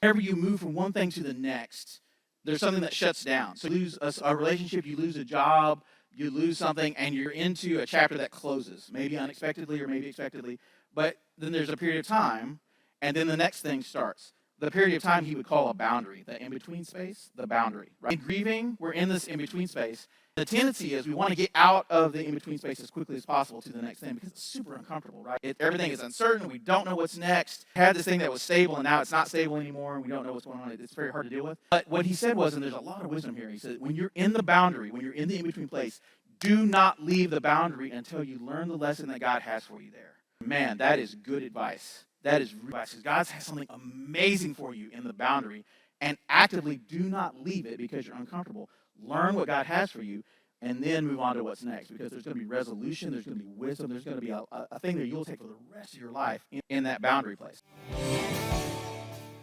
Whenever you move from one thing to the next, there's something that shuts down. So you lose a relationship, you lose a job, you lose something, and you're into a chapter that closes, maybe unexpectedly or maybe expectedly. But then there's a period of time, and then the next thing starts. The period of time he would call a boundary, the in-between space, the boundary. Right? In grieving, we're in this in-between space. The tendency is we want to get out of the in-between space as quickly as possible to the next thing because it's super uncomfortable, right? Everything is uncertain. We don't know what's next. We had this thing that was stable, and now it's not stable anymore, and we don't know what's going on. It's very hard to deal with. But what he said was, and there's a lot of wisdom here, he said, when you're in the boundary, when you're in the in-between place, do not leave the boundary until you learn the lesson that God has for you there. Man, that is good advice. That is real advice. Because God has something amazing for you in the boundary, and actively do not leave it because you're uncomfortable. Learn what God has for you, and then move on to what's next, because there's going to be resolution, there's going to be wisdom, there's going to be a thing that you'll take for the rest of your life in that boundary place.